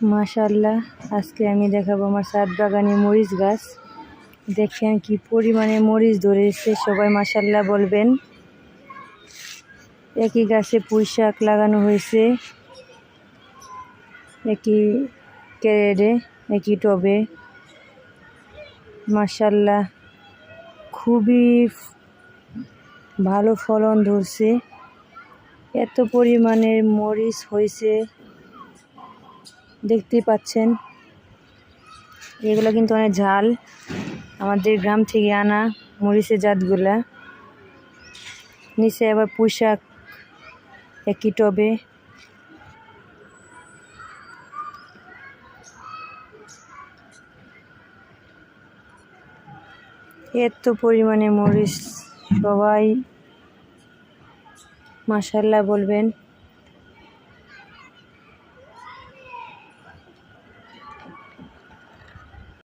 মাশাআল্লাহ, আজকে আমি দেখাবো আমার ছাদ বাগানে মরিচ গাছ। দেখেন কি পরিমাণে মরিচ ধরেছে, সবাই মাশাআল্লাহ বলবেন। একই গাছে পুঁই শাক লাগানো হয়েছে, একই ক্যারেটে, একই টবে। মাশাআল্লাহ খুবই ভালো ফলন ধরছে, এত পরিমাণের মরিচ হয়েছে দেখতেই পাচ্ছেন। এগুলো কিন্তু অনেক ঝাল, আমাদের গ্রাম থেকে আনা মরিচের জাতগুলা। নিচে আবার পুঁই শাক একই টবে। এত পরিমাণে মরিচ, সবাই মাশাআল্লাহ বলবেন।